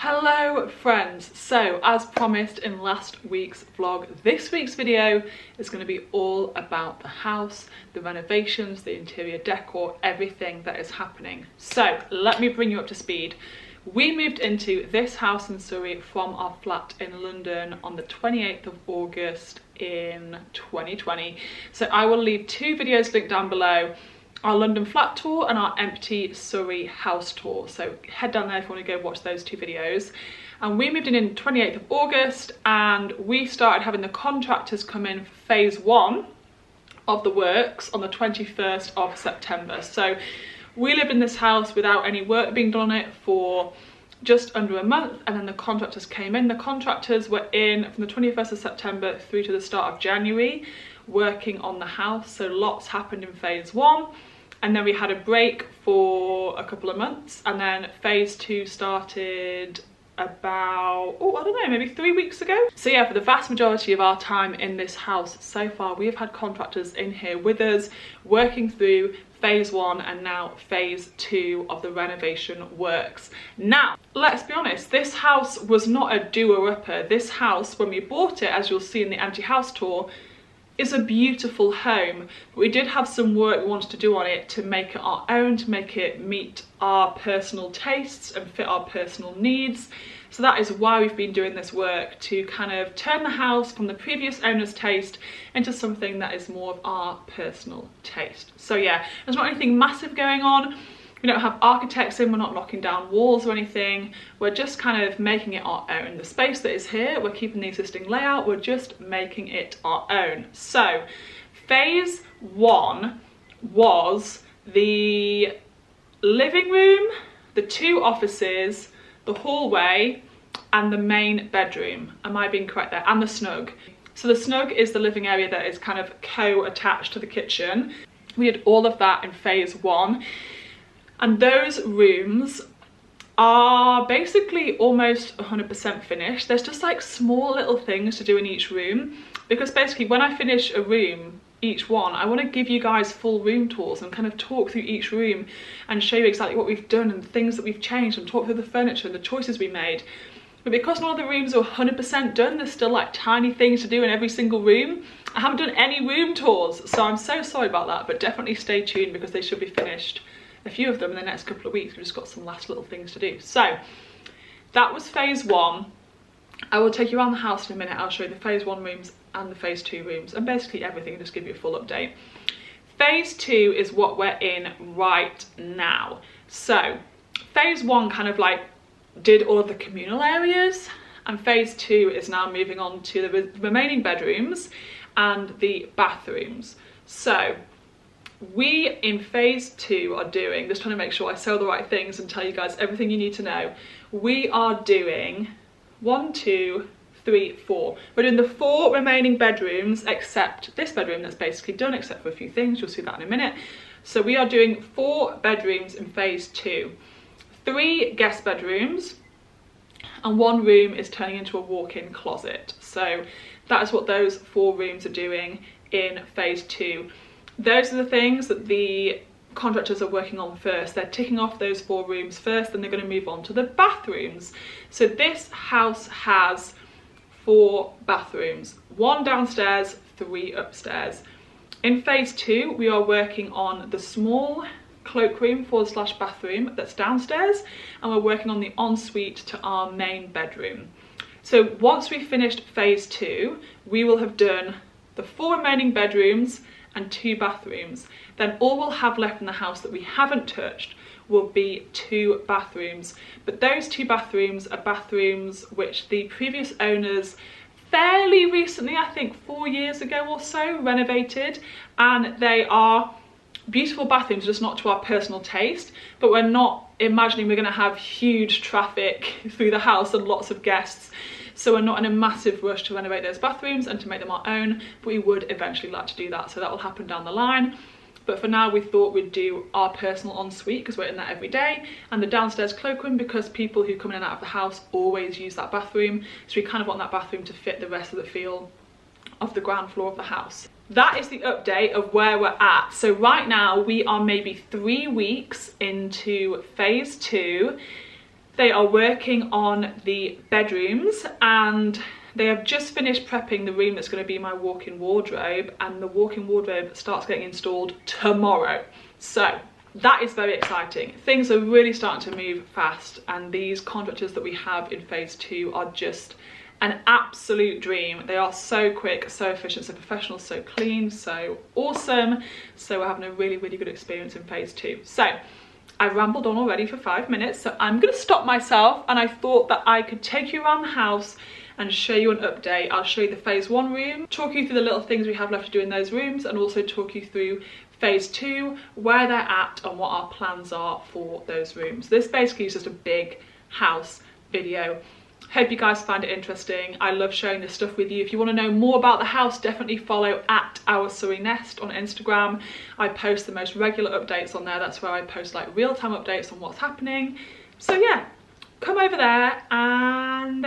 Hello friends, so as promised in last week's vlog, this week's video is going to be all about the house, the renovations, the interior decor, everything that is happening. So let me bring you up to speed. We moved into this house in Surrey from our flat in London on the 28th of August in 2020. So I will leave two videos linked down below, our London flat tour and our empty Surrey house tour. So head down there if you want to go watch those two videos. And we moved in 28th of August and we started having the contractors come in for phase one of the works on the 21st of September. So we lived in this house without any work being done on it for just under a month, and then the contractors came in. The contractors were in from the 21st of September through to the start of January working on the house. So lots happened in phase one. And then we had a break for a couple of months, and then phase two started about, I don't know, maybe 3 weeks ago. So yeah, for the vast majority of our time in this house so far, we have had contractors in here with us working through phase one and now phase two of the renovation works. Now, let's be honest, this house was not a doer-upper. This house, when we bought it, as you'll see in the empty house tour, is a beautiful home, but we did have some work we wanted to do on it to make it our own, to make it meet our personal tastes and fit our personal needs. So that is why we've been doing this work, to kind of turn the house from the previous owner's taste into something that is more of our personal taste. So yeah, there's not anything massive going on. We don't have architects in, we're not knocking down walls or anything. We're just kind of making it our own. The space that is here, we're keeping the existing layout, we're just making it our own. So phase one was the living room, the two offices, the hallway, and the main bedroom. Am I being correct there? And the snug. So the snug is the living area that is kind of co-attached to the kitchen. We did all of that in phase one. And those rooms are basically almost 100% finished. There's just like small little things to do in each room, because basically when I finish a room, each one, I want to give you guys full room tours and kind of talk through each room and show you exactly what we've done and things that we've changed, and talk through the furniture and the choices we made. But because none of the rooms are 100% done, there's still like tiny things to do in every single room. I haven't done any room tours, so I'm so sorry about that, but definitely stay tuned because they should be finished, a few of them, in the next couple of weeks. We've just got some last little things to do. So that was phase one. I will take you around the house in a minute. I'll show you the phase one rooms and the phase two rooms and basically everything, just give you a full update. Phase two is what we're in right now. So phase one kind of like did all of the communal areas, and phase two is now moving on to the remaining bedrooms and the bathrooms. So we in phase two are doing, just trying to make sure I say all the right things and tell you guys everything you need to know. We are doing 1, 2, 3, 4. We're doing the 4 remaining bedrooms except this bedroom that's basically done, except for a few things. You'll see that in a minute. So we are doing 4 bedrooms in phase two. 3 guest bedrooms and 1 room is turning into a walk-in closet. So that is what those 4 rooms are doing in phase two. Those are the things that the contractors are working on first. They're ticking off those 4 rooms first, then they're going to move on to the bathrooms. So this house has 4 bathrooms, 1 downstairs, 3 upstairs. In phase two, we are working on the small cloakroom / bathroom that's downstairs, and we're working on the ensuite to our main bedroom. So once we've finished phase two, we will have done the 4 remaining bedrooms and 2 bathrooms. Then all we'll have left in the house that we haven't touched will be 2 bathrooms. But those 2 bathrooms are bathrooms which the previous owners fairly recently, I think 4 years ago or so, renovated, and they are beautiful bathrooms, just not to our personal taste. But we're not imagining we're going to have huge traffic through the house and lots of guests, so we're not in a massive rush to renovate those bathrooms and to make them our own, but we would eventually like to do that, so that will happen down the line. But for now, we thought we'd do our personal ensuite because we're in that every day, and the downstairs cloakroom because people who come in and out of the house always use that bathroom, so we kind of want that bathroom to fit the rest of the feel of the ground floor of the house. That is the update of where we're at. So right now we are maybe 3 weeks into phase two. They are working on the bedrooms and they have just finished prepping the room that's going to be my walk-in wardrobe, and the walk-in wardrobe starts getting installed tomorrow. So that is very exciting. Things are really starting to move fast, and these contractors that we have in phase 2 are just an absolute dream. They are so quick, so efficient, so professional, so clean, so awesome. So we're having a really, really good experience in phase 2. So I've rambled on already for 5 minutes, so I'm gonna stop myself, and I thought that I could take you around the house and show you an update. I'll show you the phase 1 room, talk you through the little things we have left to do in those rooms, and also talk you through phase 2, where they're at and what our plans are for those rooms. This basically is just a big house video. Hope you guys find it interesting. I love sharing this stuff with you. If you want to know more about the house, definitely follow at Our Surrey Nest on Instagram. I post the most regular updates on there. That's where I post like real-time updates on what's happening. So yeah, come over there and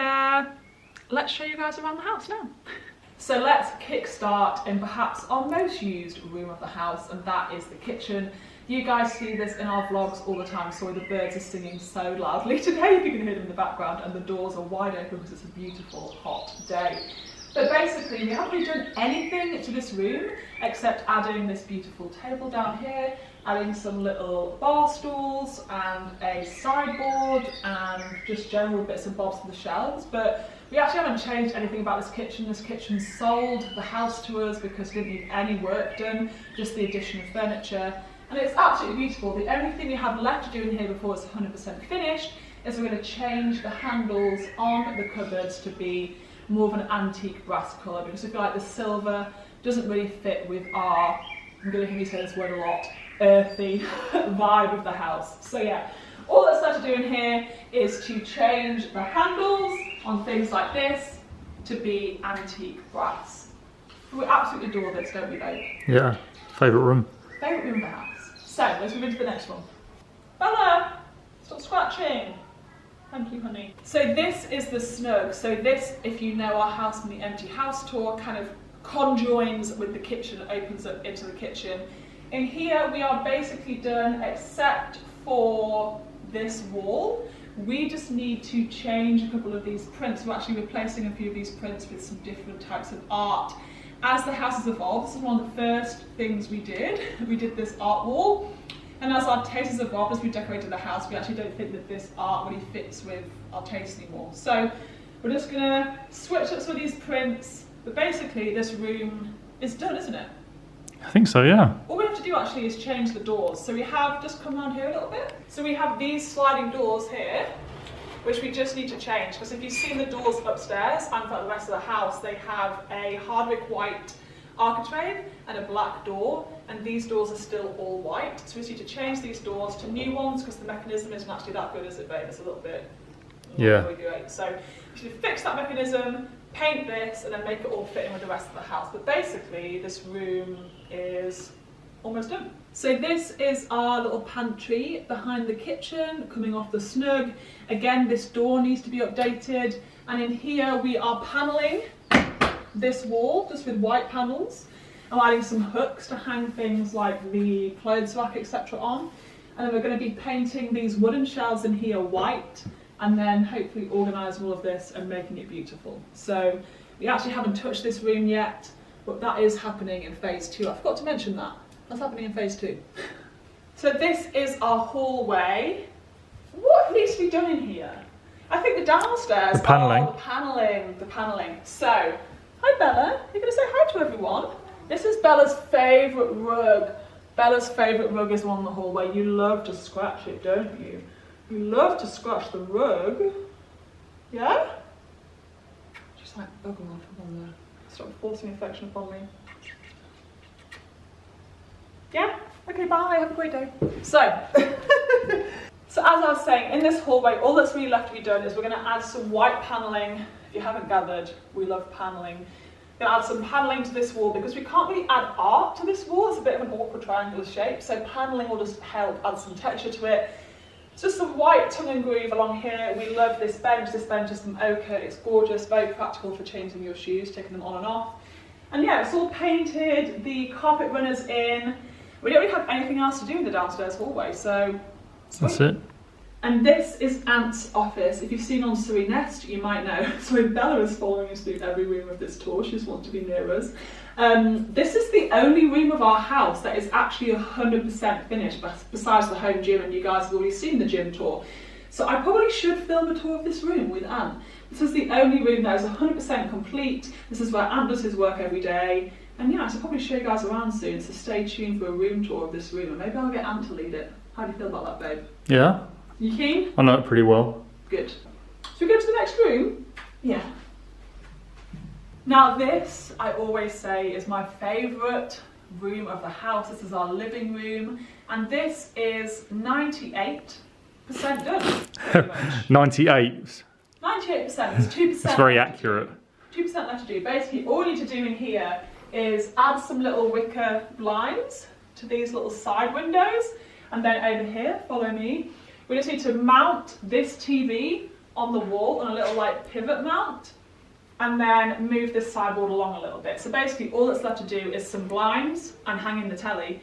let's show you guys around the house now. So let's kickstart in perhaps our most used room of the house, and that is the kitchen. You guys see this in our vlogs all the time. Sorry, the birds are singing so loudly today, if you can hear them in the background, and the doors are wide open because it's a beautiful hot day. But basically, we haven't really done anything to this room except adding this beautiful table down here, adding some little bar stools and a sideboard and just general bits and bobs for the shelves. But we actually haven't changed anything about this kitchen. This kitchen sold the house to us because we didn't need any work done, just the addition of furniture. And it's absolutely beautiful. The only thing we have left to do in here before it's 100% finished is we're going to change the handles on the cupboards to be more of an antique brass colour, because I feel like the silver doesn't really fit with our, I'm going to hear me say this word a lot, earthy vibe of the house. So yeah, all that's left to do in here is to change the handles on things like this to be antique brass. We absolutely adore this, don't we, babe? Yeah, favourite room. Favourite room of the house. So let's move into the next one. Bella, stop scratching. Thank you, honey. So this is the Snug. So this, if you know our house from the empty house tour, kind of conjoins with the kitchen, opens up into the kitchen. In here we are basically done except for this wall. We just need to change a couple of these prints. We're actually replacing a few of these prints with some different types of art. As the house has evolved, this is one of the first things we did. We did this art wall. And as our taste has evolved, as we decorated the house, we actually don't think that this art really fits with our taste anymore. So we're just gonna switch up some of these prints. But basically this room is done, isn't it? I think so, yeah. All we have to do actually is change the doors. So we have, just come around here a little bit. So we have these sliding doors here, which we just need to change, because if you've seen the doors upstairs and for the rest of the house, they have a Hardwick white architrave and a black door, and these doors are still all white. So we just need to change these doors to new ones, because the mechanism isn't actually that good, is it, babe? It's a little bit great. So we should fix that mechanism, paint this, and then make it all fit in with the rest of the house. But basically, this room is almost done. So this is our little pantry behind the kitchen, coming off the Snug. Again, this door needs to be updated. And in here we are paneling this wall just with white panels. I'm adding some hooks to hang things like the clothes rack, etc. on. And then we're going to be painting these wooden shelves in here white, and then hopefully organising all of this and making it beautiful. So we actually haven't touched this room yet, but that is happening in phase 2. I forgot to mention that. That's happening in phase 2. So this is our hallway. What needs to be done in here? I think the downstairs. The panelling. The panelling. So, hi Bella. You're going to say hi to everyone. This is Bella's favourite rug. Bella's favourite rug is one in the hallway. You love to scratch it, don't you? You love to scratch the rug. Yeah? Just like bugger off on there. Stop forcing affection upon me. Yeah? Okay, bye, have a great day. So, so as I was saying, in this hallway, all that's really left to be done is we're going to add some white panelling. If you haven't gathered, we love panelling. We're going to add some panelling to this wall because we can't really add art to this wall. It's a bit of an awkward triangular shape, so panelling will just help add some texture to it. It's just some white tongue and groove along here. We love this bench. This bench is from ochre. It's gorgeous, very practical for changing your shoes, taking them on and off. And yeah, it's all painted. The carpet runner's in. We don't really have anything else to do in the downstairs hallway, so that's it. And this is Ant's office. If you've seen on Surrey Nest, you might know. Sorry, Bella is following us through every room of this tour. She just wants to be near us. This is the only room of our house that is actually 100% finished, besides the home gym, and you guys have already seen the gym tour. So I probably should film a tour of this room with Ant. This is the only room that is 100% complete. This is where Ant does his work every day. And yeah, I should probably show you guys around soon, so stay tuned for a room tour of this room, and maybe I'll get Ant to lead it. How do you feel about that, babe? Yeah. You keen? I know it pretty well. Good. Should we go to the next room? Yeah. Now this, I always say, is my favourite room of the house. This is our living room, and this is 98% done. 98. 98%, there's 2%. That's very accurate. 2% left to do. Basically, all you need to do in here is add some little wicker blinds to these little side windows, and then over here, follow me, we just need to mount this TV on the wall on a little like pivot mount, and then move this sideboard along a little bit. So basically all that's left to do is some blinds and hang in the telly.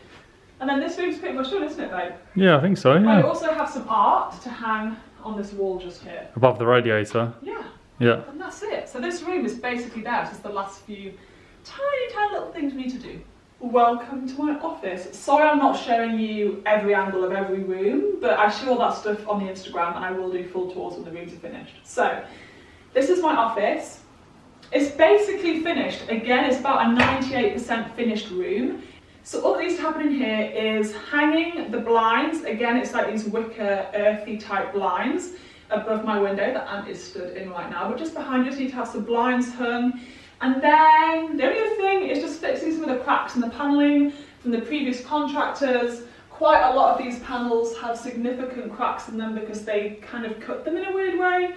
And then this room's pretty much done, isn't it, babe? Yeah, I think so, yeah. I also have some art to hang on this wall just here. Above the radiator. Yeah. Yeah. And that's it. So this room is basically there. It's just the last few tiny little things we need to do. Welcome to my office. Sorry I'm not showing you every angle of every room, but I show all that stuff on the Instagram, and I will do full tours when the rooms are finished. So this is my office. It's basically finished. Again, it's about a 98% finished room. So all that needs to happen in here is hanging the blinds. Again, it's like these wicker, earthy type blinds above my window that Ant is stood in right now. But just behind you, just need to have some blinds hung. And then the only other thing is just fixing some of the cracks in the panelling from the previous contractors. Quite a lot of these panels have significant cracks in them because they kind of cut them in a weird way.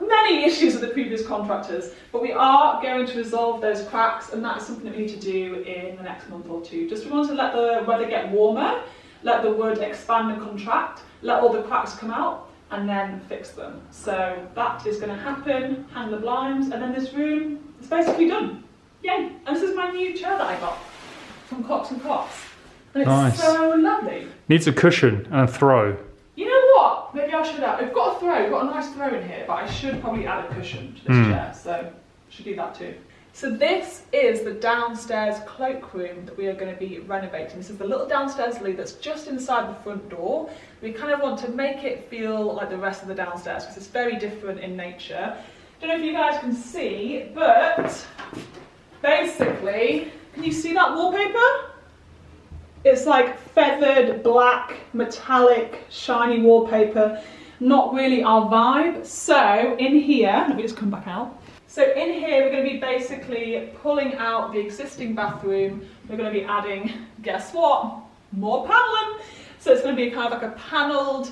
Many issues with the previous contractors, but we are going to resolve those cracks, and that is something that we need to do in the next month or two. Just we want to let the weather get warmer, let the wood expand and contract, let all the cracks come out, and then fix them. So that is going to happen, hang the blinds, and then this room is basically done. Yay! And this is my new chair that I got from Cox & Cox. And it's Nice. so lovely. Needs a cushion and a throw. You know what? Maybe I should add. We've got a throw, we've got a nice throw in here, but I should probably add a cushion to this chair, so I should do that too. So this is the downstairs cloakroom that we are going to be renovating. This is the little downstairs loo that's just inside the front door. We kind of want to make it feel like the rest of the downstairs because it's very different in nature. Don't know if you guys can see, but basically, can you see that wallpaper? It's like feathered, black, metallic, shiny wallpaper. Not really our vibe. So in here, let me just come back out. So in here, we're going to be basically pulling out the existing bathroom. We're going to be adding, guess what? More paneling. So it's going to be kind of like a panelled,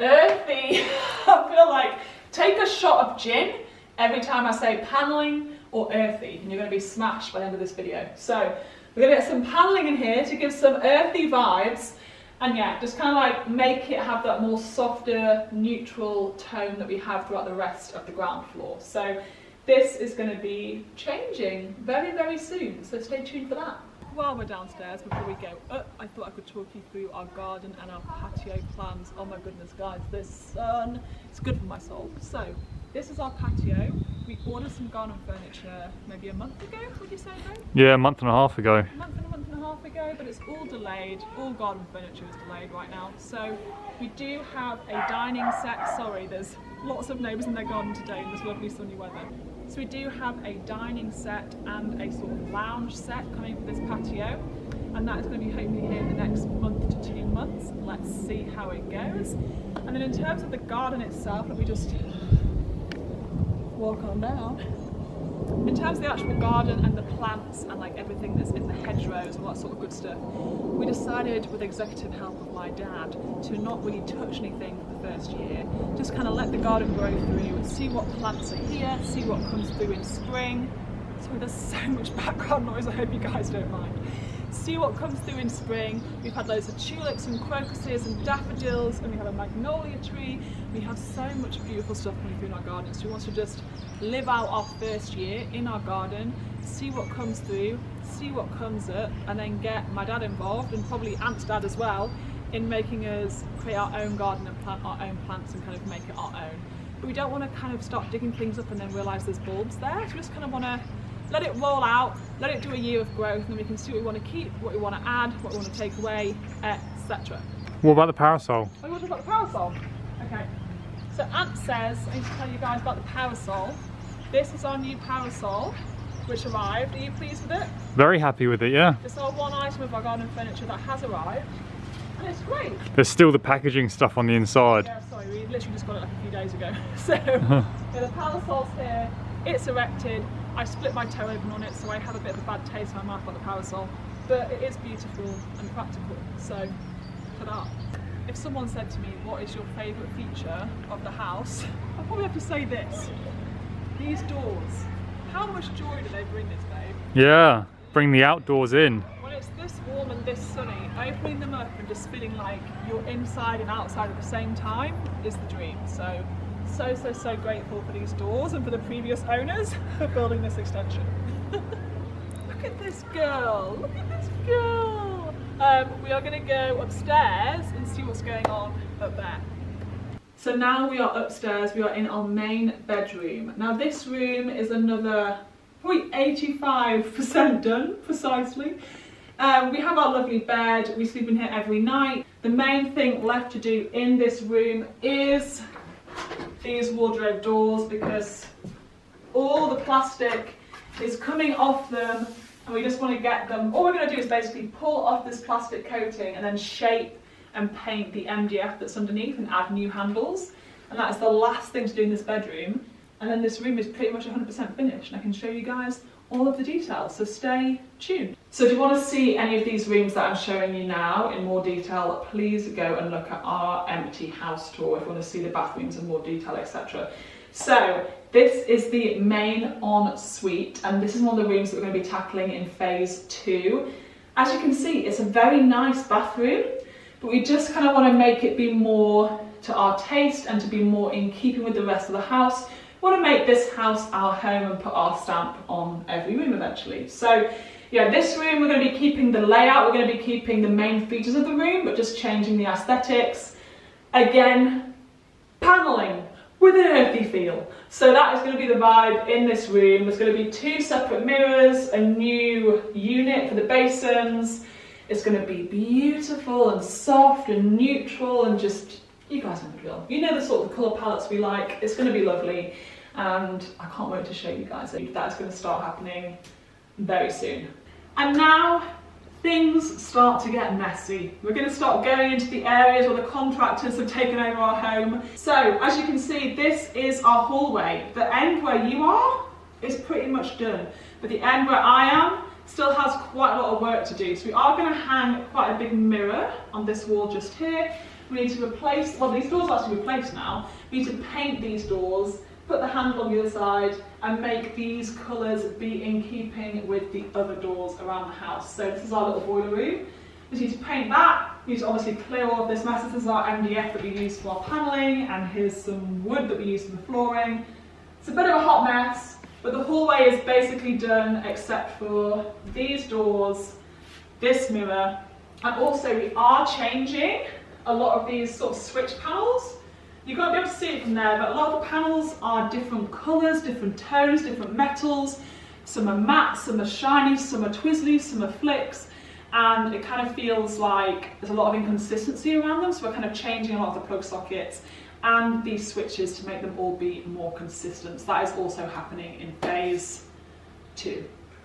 earthy, I feel like, take a shot of gin every time I say paneling or earthy, and you're going to be smashed by the end of this video. So we're going to get some paneling in here to give some earthy vibes, and yeah, just kind of like make it have that more softer, neutral tone that we have throughout the rest of the ground floor. So this is going to be changing very soon, so stay tuned for that. While we're downstairs, before we go up, I thought I could talk you through our garden and our patio plans. Oh my goodness, guys, this sun, it's good for my soul. So this is our patio. We ordered some garden furniture maybe a month ago, would you say, babe? Yeah, a month and a half ago. A month and a half ago, but it's all delayed. All garden furniture is delayed right now. So we do have a dining set. Sorry, there's lots of neighbours in their garden today in this lovely sunny weather. So we do have a dining set and a sort of lounge set coming for this patio, and that is going to be hopefully here in the next month to 2 months. Let's see how it goes. And then in terms of the garden itself, let me just walk on down. In terms of the actual garden and the plants and like everything that's in the hedgerows and all that sort of good stuff, we decided with executive help of my dad to not really touch anything for the first year. Just kind of let the garden grow through, see what plants are here, see what comes through in spring. Sorry, there's so much background noise, I hope you guys don't mind. See what comes through in spring. We've had loads of tulips and crocuses and daffodils, and we have a magnolia tree. We have so much beautiful stuff coming through in our garden. So we want to just live out our first year in our garden, see what comes through, see what comes up, and then get my dad involved, and probably Ant's dad as well, in making us create our own garden and plant our own plants and kind of make it our own. But we don't want to kind of start digging things up and then realise there's bulbs there. So we just kind of want to let it roll out, let it do a year of growth, and then we can see what we want to keep, what we want to add, what we want to take away, etc. What about the parasol? Oh, you want to talk about the parasol? Okay. So Ant says, I need to tell you guys about the parasol. This is our new parasol, which arrived. Are you pleased with it? Very happy with it, yeah. It's our one item of our garden furniture that has arrived, and it's great. There's still the packaging stuff on the inside. Yeah, sorry, we literally just got it like a few days ago. So, yeah, the parasol's here, it's erected. I split my toe open on it, so I have a bit of a bad taste in my mouth on the parasol. But it is beautiful and practical, so ta-da. If someone said to me, what is your favourite feature of the house? I'd probably have to say this. These doors. How much joy do they bring this, babe? Yeah, bring the outdoors in. When it's this warm and this sunny, opening them up and just feeling like you're inside and outside at the same time is the dream. So grateful for these doors and for the previous owners for building this extension. Look at this girl, look at this girl. We are going to go upstairs and see what's going on up there. So now we are upstairs, we are in our main bedroom. Now this room is another probably 85% done, precisely. We have our lovely bed, we sleep in here every night. The main thing left to do in this room is these wardrobe doors, because all the plastic is coming off them and we just want to get them. All we're going to do is basically pull off this plastic coating and then shape and paint the MDF that's underneath and add new handles, and that is the last thing to do in this bedroom, and then this room is pretty much 100% finished and I can show you guys all of the details, so stay tuned. So if you want to see any of these rooms that I'm showing you now in more detail, please go and look at our empty house tour if you want to see the bathrooms in more detail, etc. So this is the main ensuite, and this is one of the rooms that we're going to be tackling in phase 2. As you can see, it's a very nice bathroom, but we just kind of want to make it be more to our taste and to be more in keeping with the rest of the house. We want to make this house our home and put our stamp on every room eventually. So yeah, this room we're going to be keeping the layout, we're going to be keeping the main features of the room, but just changing the aesthetics. Again, paneling with an earthy feel. So that is going to be the vibe in this room. There's going to be 2 separate mirrors, a new unit for the basins. It's going to be beautiful and soft and neutral and just, you guys know the drill. You know the sort of colour palettes we like. It's going to be lovely, and I can't wait to show you guys it. That's going to start happening very soon. And now things start to get messy. We're going to start going into the areas where the contractors have taken over our home. So as you can see, this is our hallway. The end where you are is pretty much done, but the end where I am still has quite a lot of work to do. So we are going to hang quite a big mirror on this wall just here. We need to replace, well, these doors are actually replaced now. We need to paint these doors, put the handle on the other side, and make these colours be in keeping with the other doors around the house. So this is our little boiler room. We need to paint that. We need to obviously clear all of this mess. This is our MDF that we use for our panelling, and here's some wood that we use for the flooring. It's a bit of a hot mess, but the hallway is basically done except for these doors, this mirror, and also we are changing a lot of these sort of switch panels. You can't be able to see it from there, but a lot of the panels are different colours, different tones, different metals. Some are matte, some are shiny, some are twizzly, some are flicks, and it kind of feels like there's a lot of inconsistency around them, so we're kind of changing a lot of the plug sockets and these switches to make them all be more consistent. So that is also happening in phase 2.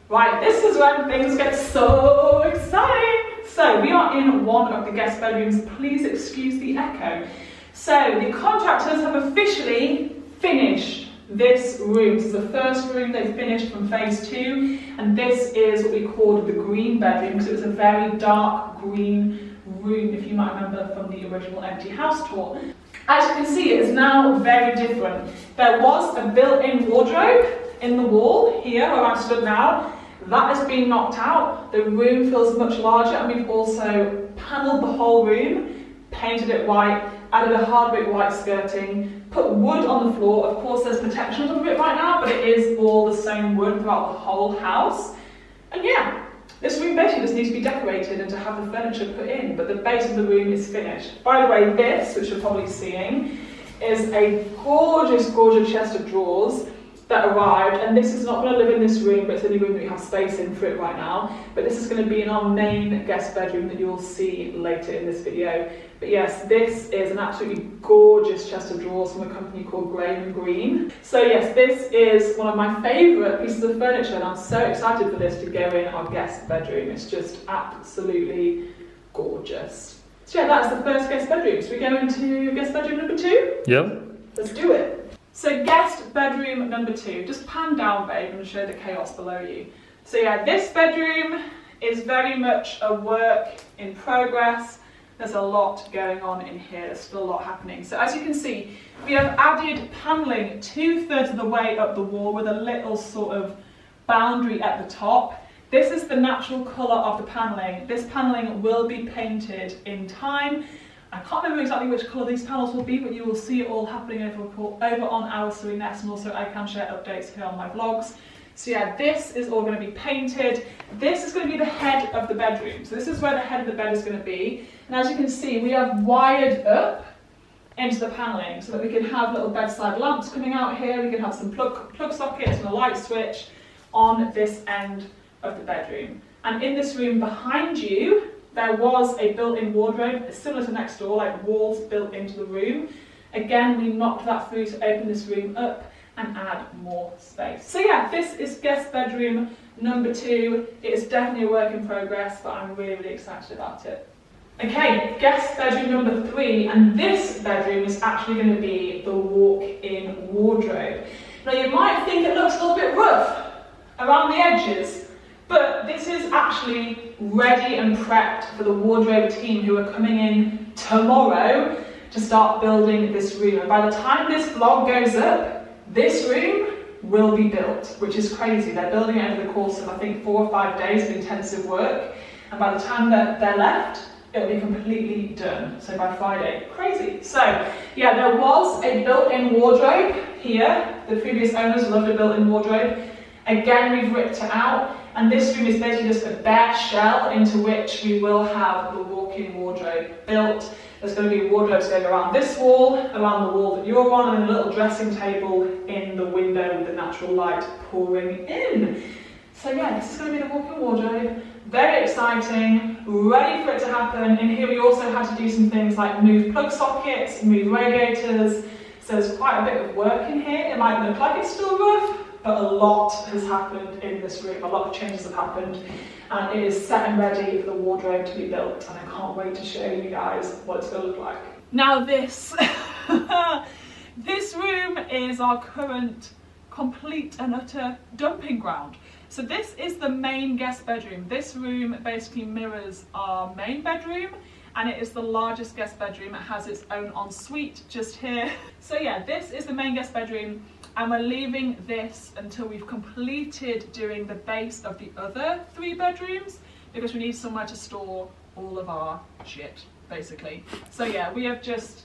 Right, this is when things get so exciting. So we are in one of the guest bedrooms. Please excuse the echo. So the contractors have officially finished this room. This is the first room they've finished from phase 2, and this is what we called the green bedroom, because it was a very dark green room, if you might remember from the original empty house tour. As you can see, it is now very different. There was a built-in wardrobe in the wall here where I'm stood now. That has been knocked out. The room feels much larger, and we've also panelled the whole room, painted it white, added a hard brick white skirting, put wood on the floor. Of course there's protection on top of it right now, but it is all the same wood throughout the whole house. And yeah, This room basically just needs to be decorated and to have the furniture put in, but the base of the room is finished. By the way, this, which you're probably seeing, is a gorgeous, gorgeous chest of drawers that arrived, and this is not going to live in this room, but it's the only room that we have space in for it right now. But this is going to be in our main guest bedroom that you will see later in this video. But yes, this is an absolutely gorgeous chest of drawers from a company called Graham Green. So yes, this is one of my favourite pieces of furniture, and I'm so excited for this to go in our guest bedroom. It's just absolutely gorgeous. So yeah, that's the first guest bedroom. So we go into guest bedroom number 2? Yep. Let's do it. So guest bedroom number 2, just pan down, babe, and show the chaos below you. So yeah, this bedroom is very much a work in progress. There's a lot going on in here, there's still a lot happening. So as you can see, we have added panelling 2/3 of the way up the wall with a little sort of boundary at the top. This is the natural colour of the panelling. This panelling will be painted in time. I can't remember exactly which colour these panels will be, but you will see it all happening over on our Surrey Nest, and also I can share updates here on my vlogs. So yeah, this is all going to be painted. This is going to be the head of the bedroom. So this is where the head of the bed is going to be. And as you can see, we have wired up into the panelling so that we can have little bedside lamps coming out here. We can have some plug sockets and a light switch on this end of the bedroom. And in this room behind you, there was a built-in wardrobe, similar to next door, like walls built into the room. Again, we knocked that through to open this room up and add more space. So yeah, this is guest bedroom number 2. It is definitely a work in progress, but I'm really, really excited about it. Okay, guest bedroom number 3, and this bedroom is actually going to be the walk-in wardrobe. Now you might think it looks a little bit rough around the edges, but this is actually ready and prepped for the wardrobe team who are coming in tomorrow to start building this room. And by the time this vlog goes up, this room will be built, which is crazy. They're building it over the course of, I think, 4 or 5 days of intensive work. And by the time that they're left, it'll be completely done. So by Friday, crazy. So yeah, there was a built-in wardrobe here. The previous owners loved a built-in wardrobe. Again, we've ripped it out. And this room is basically just a bare shell into which we will have the walk-in wardrobe built. There's going to be wardrobes going around this wall, around the wall that you're on, and a little dressing table in the window with the natural light pouring in. So yeah, this is going to be the walk-in wardrobe. Very exciting, ready for it to happen. In here we also had to do some things like move plug sockets, move radiators. So there's quite a bit of work in here. It might look like it's still rough, but a lot has happened in this room. A lot of changes have happened, and it is set and ready for the wardrobe to be built, and I can't wait to show you guys what it's going to look like. Now this, this room is our current complete and utter dumping ground. So this is the main guest bedroom. This room basically mirrors our main bedroom, and it is the largest guest bedroom. It has its own ensuite just here. So yeah, this is the main guest bedroom, and we're leaving this until we've completed doing the base of the other 3 bedrooms, because we need somewhere to store all of our shit, basically. So yeah, we have just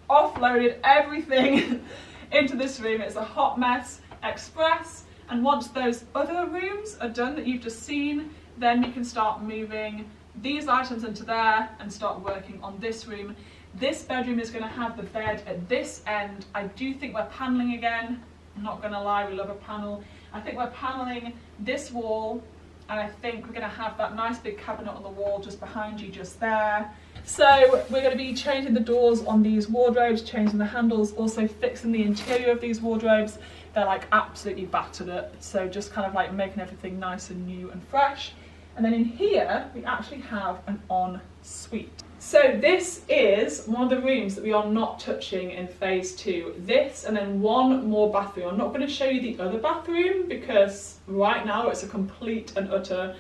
offloaded everything into this room. It's a hot mess express, and once those other rooms are done that you've just seen, then you can start moving these items into there and start working on this room. This bedroom is going to have the bed at this end. I do think we're paneling again. I'm not going to lie, we love a panel. I think we're paneling this wall, and I think we're going to have that nice big cabinet on the wall just behind you, just there. So we're going to be changing the doors on these wardrobes, changing the handles, also fixing the interior of these wardrobes. They're like absolutely battered up, so just kind of like making everything nice and new and fresh. And then in here, we actually have an ensuite. So this is one of the rooms that we are not touching in phase 2. This and then one more bathroom. I'm not going to show you the other bathroom because right now it's a complete and utter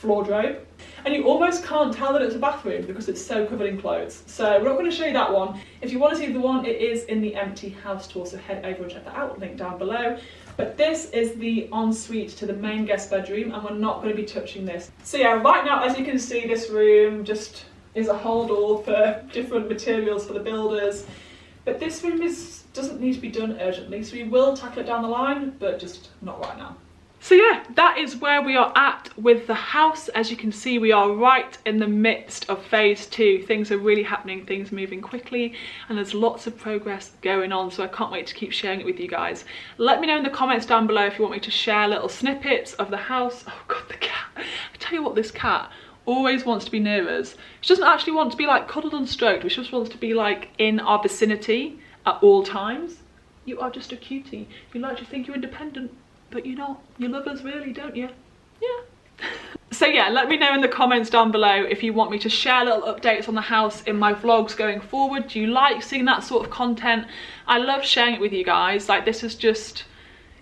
wardrobe. And you almost can't tell that it's a bathroom because it's so covered in clothes. So we're not going to show you that one. If you want to see the one, it is in the empty house tour, so head over and check that out, link down below. But this is the ensuite to the main guest bedroom, and we're not going to be touching this. So yeah, right now, as you can see, this room just is a hold all for different materials for the builders. But this room doesn't need to be done urgently, so we will tackle it down the line, but just not right now. So yeah, that is where we are at with the house. As you can see, we are right in the midst of phase 2. Things are really happening, things moving quickly, and there's lots of progress going on, so I can't wait to keep sharing it with you guys. Let me know in the comments down below if you want me to share little snippets of the house. Oh god, the cat. I tell you what, this cat always wants to be near us. She doesn't actually want to be like cuddled and stroked, but she just wants to be like in our vicinity at all times. You are just a cutie. You like to think you're independent, but you're not. You love us really, don't you? Yeah. So yeah, let me know in the comments down below if you want me to share little updates on the house in my vlogs going forward. Do you like seeing that sort of content? I love sharing it with you guys. Like, this is just,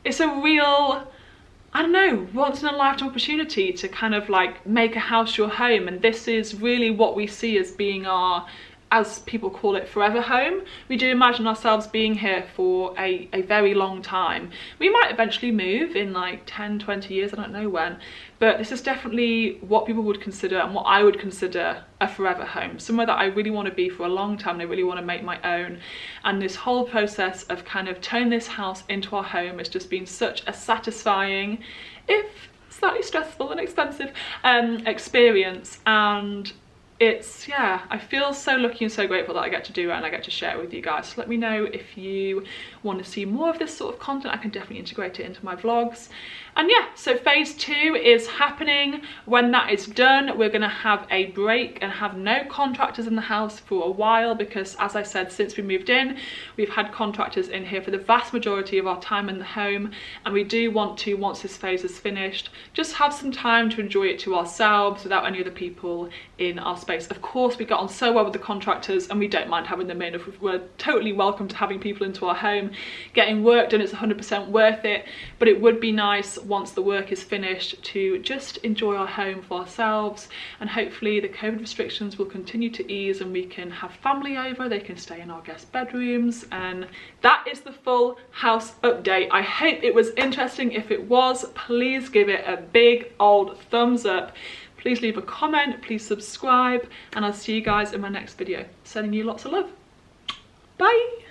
it's a real, I don't know, once in a lifetime opportunity to kind of like make a house your home, and this is really what we see as being our, as people call it, forever home. We do imagine ourselves being here for a very long time. We might eventually move in like 10, 20 years, I don't know when, but this is definitely what people would consider and what I would consider a forever home, somewhere that I really want to be for a long time and I really want to make my own. And this whole process of kind of turning this house into our home has just been such a satisfying, if slightly stressful and expensive, experience. And it's, yeah, I feel so lucky and so grateful that I get to do it and I get to share it with you guys. So let me know if you want to see more of this sort of content. I can definitely integrate it into my vlogs. And yeah, so phase 2 is happening. When that is done, we're gonna have a break and have no contractors in the house for a while, because as I said, since we moved in, we've had contractors in here for the vast majority of our time in the home, and we do want to, once this phase is finished, just have some time to enjoy it to ourselves without any other people in our space. Of course, we got on so well with the contractors and we don't mind having them in. We're totally welcome to having people into our home, getting work done. It's 100% worth it, but it would be nice once the work is finished to just enjoy our home for ourselves, and hopefully the COVID restrictions will continue to ease and we can have family over, they can stay in our guest bedrooms. And that is the full house update. I hope it was interesting. If it was, please give it a big old thumbs up. Please leave a comment, please subscribe, and I'll see you guys in my next video. Sending you lots of love. Bye!